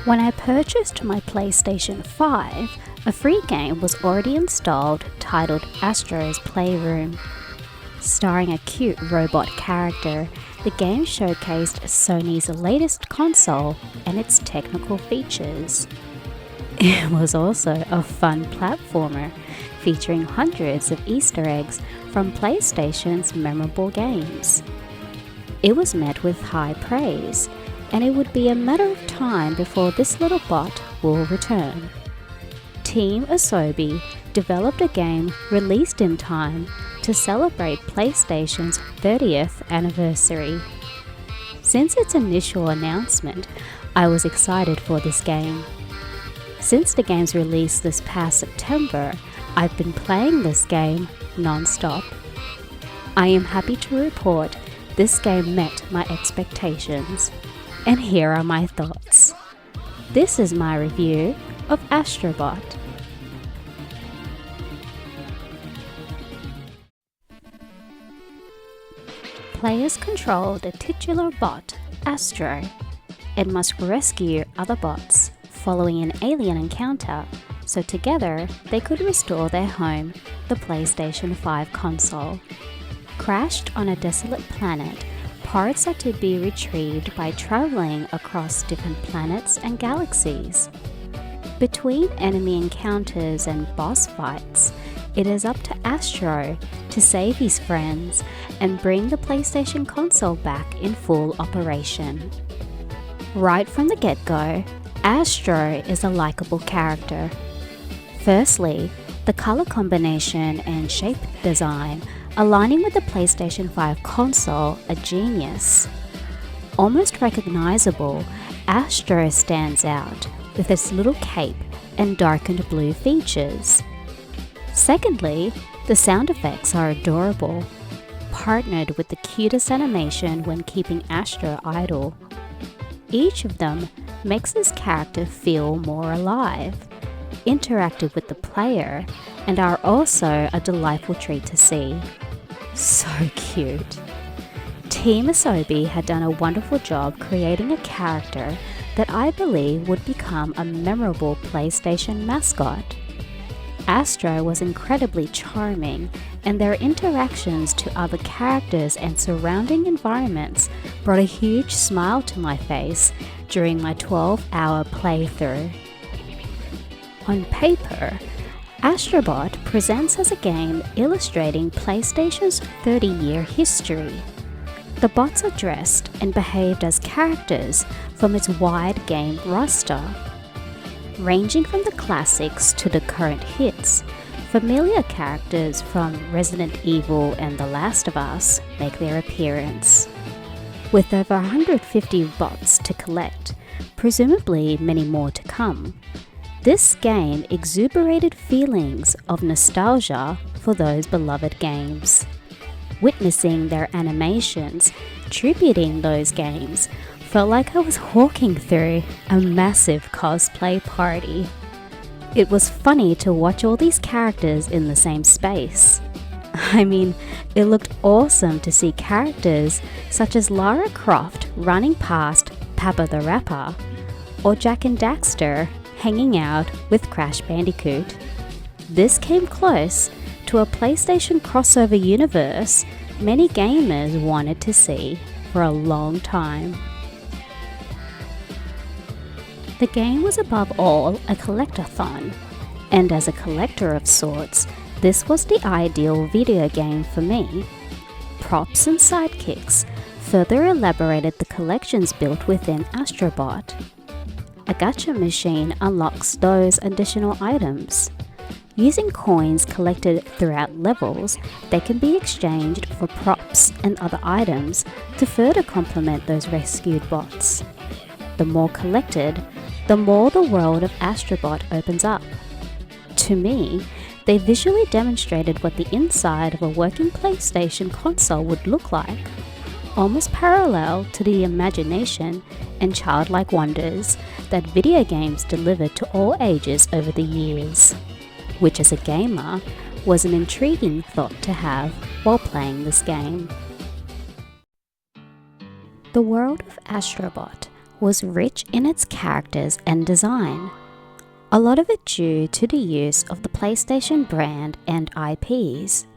When I purchased my PlayStation 5, a free game was already installed titled Astro's Playroom. Starring a cute robot character, the game showcased Sony's latest console and its technical features. It was also a fun platformer, featuring hundreds of Easter eggs from PlayStation's memorable games. It was met with high praise, and it would be a matter of time before this little bot will return. Team Asobi developed a game released in time to celebrate PlayStation's 30th anniversary. Since its initial announcement, I was excited for this game. Since the game's release this past September, I've been playing this game non-stop. I am happy to report this game met my expectations. And here are my thoughts. This is my review of Astro Bot. Players control the titular bot, Astro, and must rescue other bots following an alien encounter, so together they could restore their home, the PlayStation 5 console. Crashed on a desolate planet, parts are to be retrieved by traveling across different planets and galaxies. Between enemy encounters and boss fights, it is up to Astro to save his friends and bring the PlayStation console back in full operation. Right from the get-go, Astro is a likable character. Firstly, the color combination and shape design aligning with the PlayStation 5 console are genius. Almost recognizable, Astro stands out with its little cape and darkened blue features. Secondly, the sound effects are adorable, partnered with the cutest animation when keeping Astro idle. Each of them makes this character feel more alive, interactive with the player, and are also a delightful treat to see. So cute. Team Asobi had done a wonderful job creating a character that I believe would become a memorable PlayStation mascot. Astro was incredibly charming, and their interactions to other characters and surrounding environments brought a huge smile to my face during my 12-hour playthrough. On paper, Astro Bot presents as a game illustrating PlayStation's 30-year history. The bots are dressed and behaved as characters from its wide game roster. Ranging from the classics to the current hits, familiar characters from Resident Evil and The Last of Us make their appearance. With over 150 bots to collect, presumably many more to come, this game exuberated feelings of nostalgia for those beloved games. Witnessing their animations, tributing those games, felt like I was walking through a massive cosplay party. It was funny to watch all these characters in the same space. I mean, it looked awesome to see characters such as Lara Croft running past Papa the Rapper, or Jak and Daxter hanging out with Crash Bandicoot. This came close to a PlayStation crossover universe many gamers wanted to see for a long time. The game was above all a collectathon, and as a collector of sorts, this was the ideal video game for me. Props and sidekicks further elaborated the collections built within Astro Bot. A gacha machine unlocks those additional items. Using coins collected throughout levels, they can be exchanged for props and other items to further complement those rescued bots. The more collected, the more the world of Astro Bot opens up. To me, they visually demonstrated what the inside of a working PlayStation console would look like, almost parallel to the imagination and childlike wonders that video games delivered to all ages over the years, which as a gamer was an intriguing thought to have while playing this game. The world of Astro Bot was rich in its characters and design, a lot of it due to the use of the PlayStation brand and IPs.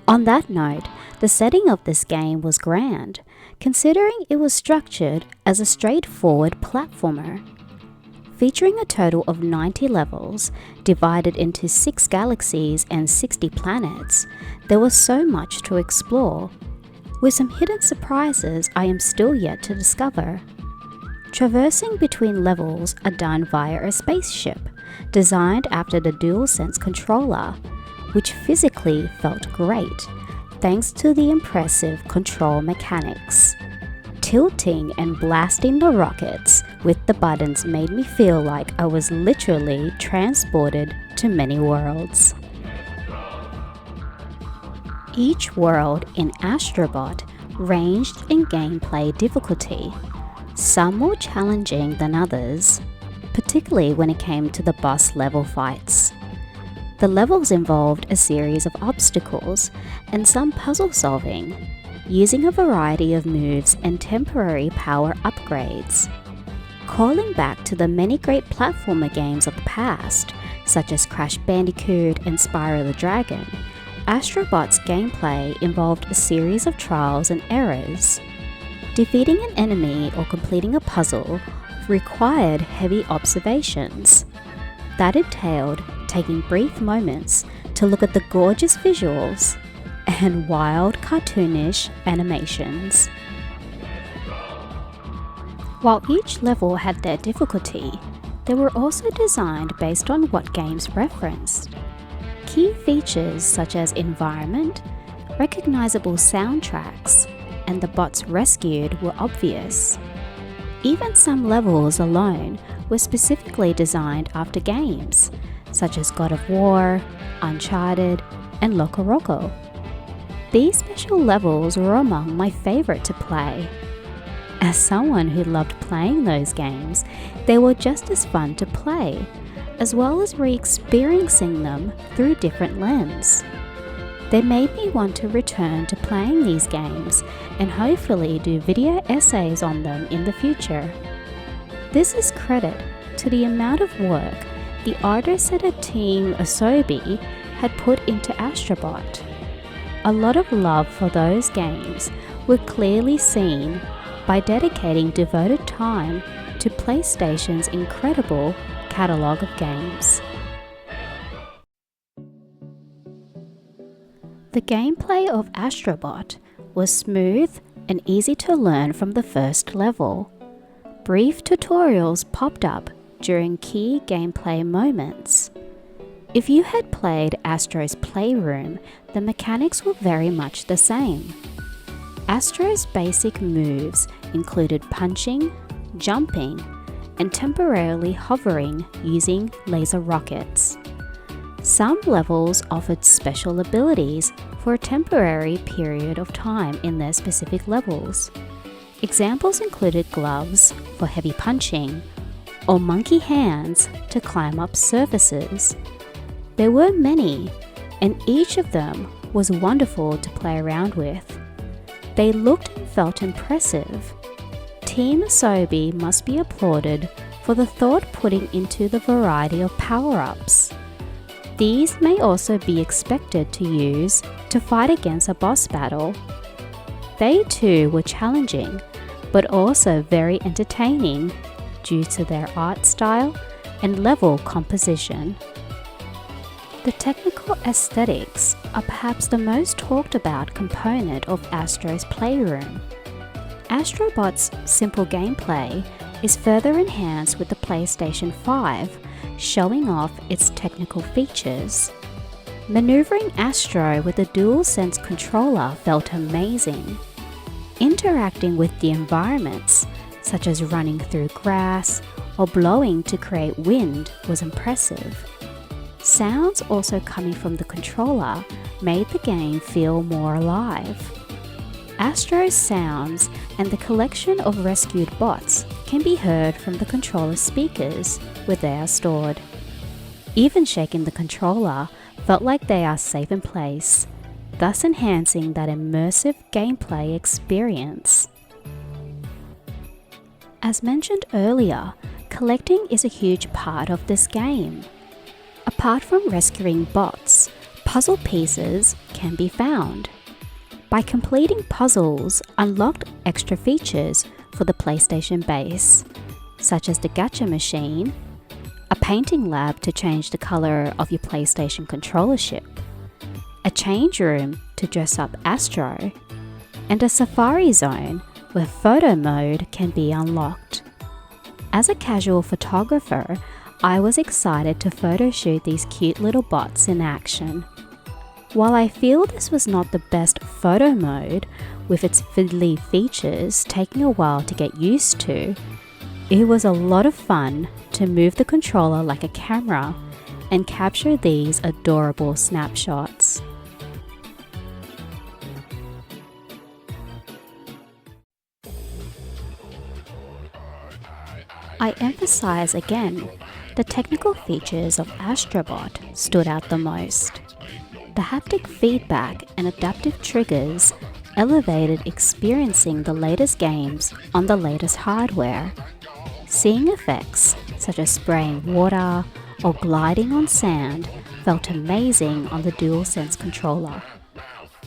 On that note, the setting of this game was grand, considering it was structured as a straightforward platformer. Featuring a total of 90 levels, divided into 6 galaxies and 60 planets, there was so much to explore, with some hidden surprises I am still yet to discover. Traversing between levels are done via a spaceship, designed after the DualSense controller, which physically felt great, thanks to the impressive control mechanics. Tilting and blasting the rockets with the buttons made me feel like I was literally transported to many worlds. Each world in Astro Bot ranged in gameplay difficulty, some more challenging than others, particularly when it came to the boss level fights. The levels involved a series of obstacles and some puzzle solving, using a variety of moves and temporary power upgrades. Calling back to the many great platformer games of the past, such as Crash Bandicoot and Spyro the Dragon, Astro Bot's gameplay involved a series of trials and errors. Defeating an enemy or completing a puzzle required heavy observations. That entailed taking brief moments to look at the gorgeous visuals and wild cartoonish animations. While each level had their difficulty, they were also designed based on what games referenced. Key features such as environment, recognizable soundtracks, and the bots rescued were obvious. Even some levels alone were specifically designed after games, such as God of War, Uncharted, and Loco Roco. These special levels were among my favorite to play. As someone who loved playing those games, they were just as fun to play, as well as re-experiencing them through a different lens. They made me want to return to playing these games and hopefully do video essays on them in the future. This is credit to the amount of work the artists at Team Asobi had put into Astro Bot. A lot of love for those games were clearly seen by dedicating devoted time to PlayStation's incredible catalogue of games. The gameplay of Astro Bot was smooth and easy to learn from the first level. Brief tutorials popped up during key gameplay moments. If you had played Astro's Playroom, the mechanics were very much the same. Astro's basic moves included punching, jumping, and temporarily hovering using laser rockets. Some levels offered special abilities for a temporary period of time in their specific levels. Examples included gloves for heavy punching or monkey hands to climb up surfaces. There were many, and each of them was wonderful to play around with. They looked and felt impressive. Team Asobi must be applauded for the thought putting into the variety of power-ups. These may also be expected to use to fight against a boss battle. They too were challenging, but also very entertaining due to their art style and level composition. The technical aesthetics are perhaps the most talked about component of Astro's Playroom. Astro Bot's simple gameplay is further enhanced with the PlayStation 5, showing off its technical features. Maneuvering Astro with a DualSense controller felt amazing. Interacting with the environments, such as running through grass or blowing to create wind, was impressive. Sounds also coming from the controller made the game feel more alive. Astro's sounds and the collection of rescued bots can be heard from the controller speakers where they are stored. Even shaking the controller felt like they are safe in place, thus enhancing that immersive gameplay experience. As mentioned earlier, collecting is a huge part of this game. Apart from rescuing bots, puzzle pieces can be found. By completing puzzles, unlocked extra features for the PlayStation base, such as the gacha machine, a painting lab to change the color of your PlayStation controller chip, a change room to dress up Astro, and a safari zone where photo mode can be unlocked. As a casual photographer, I was excited to photo shoot these cute little bots in action. While I feel this was not the best photo mode, with its fiddly features taking a while to get used to, it was a lot of fun to move the controller like a camera and capture these adorable snapshots. I emphasize again, the technical features of Astro Bot stood out the most. The haptic feedback and adaptive triggers elevated experiencing the latest games on the latest hardware. Seeing effects such as spraying water or gliding on sand felt amazing on the DualSense controller.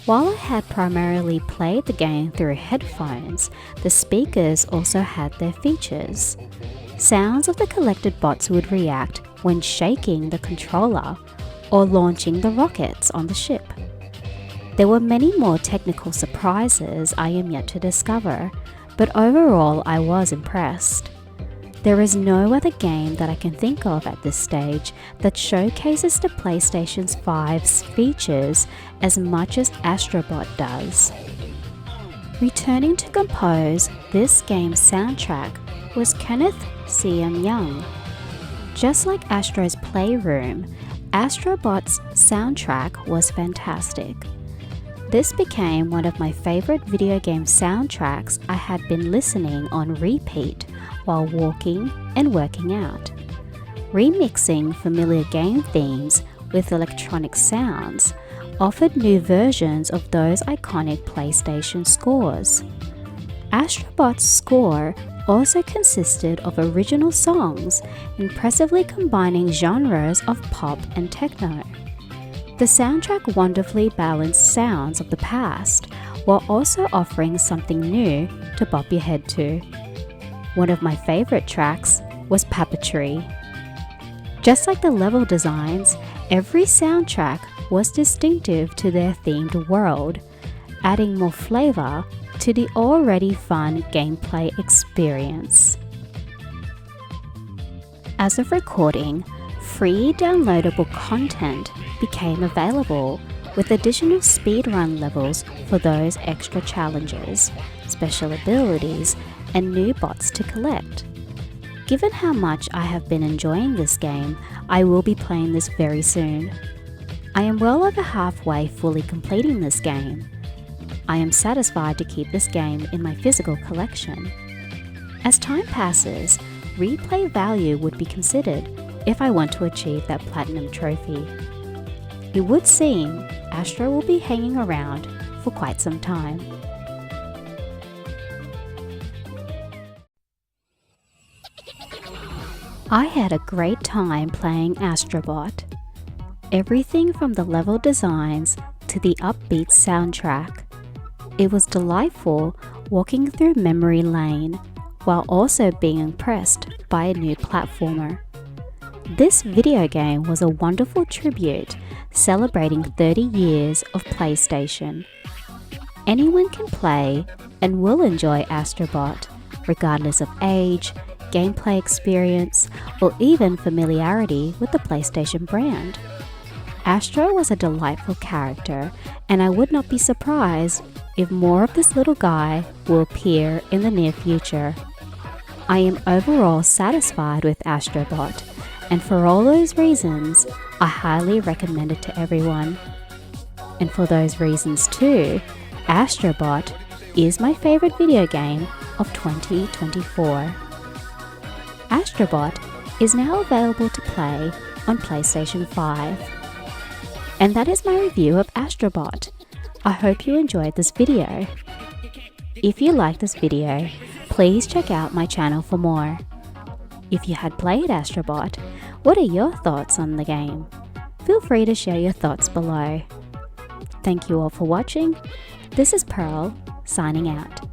While I had primarily played the game through headphones, the speakers also had their features. Sounds of the collected bots would react when shaking the controller or launching the rockets on the ship. There were many more technical surprises I am yet to discover, but overall I was impressed. There is no other game that I can think of at this stage that showcases the PlayStation 5's features as much as Astro Bot does. Returning to compose this game's soundtrack was Kenneth C. Just like Astro's Playroom, Astro Bot's soundtrack was fantastic. This became one of my favorite video game soundtracks I had been listening on repeat while walking and working out. Remixing familiar game themes with electronic sounds offered new versions of those iconic PlayStation scores. Astro Bot's score also consisted of original songs, impressively combining genres of pop and techno. The soundtrack wonderfully balanced sounds of the past, while also offering something new to bop your head to. One of my favorite tracks was Puppetry. Just like the level designs, every soundtrack was distinctive to their themed world, adding more flavor to the already fun gameplay experience. As of recording, free downloadable content became available with additional speedrun levels for those extra challenges, special abilities, and new bots to collect. Given how much I have been enjoying this game, I will be playing this very soon. I am well over halfway fully completing this game. I am satisfied to keep this game in my physical collection. As time passes, replay value would be considered if I want to achieve that platinum trophy. It would seem Astro will be hanging around for quite some time. I had a great time playing Astro Bot. Everything from the level designs to the upbeat soundtrack. It was delightful walking through memory lane while also being impressed by a new platformer. This video game was a wonderful tribute celebrating 30 years of PlayStation. Anyone can play and will enjoy Astro Bot, regardless of age, gameplay experience, or even familiarity with the PlayStation brand. Astro was a delightful character, and I would not be surprised if more of this little guy will appear in the near future. I am overall satisfied with Astro Bot, and for all those reasons, I highly recommend it to everyone. And for those reasons too, Astro Bot is my favorite video game of 2024. Astro Bot is now available to play on PlayStation 5. And that is my review of Astro Bot. I hope you enjoyed this video. If you like this video, Please check out my channel for more. If you had played Astro Bot, what are your thoughts on the game? Feel free to share your thoughts below. Thank you all for watching. This is Pearl, signing out.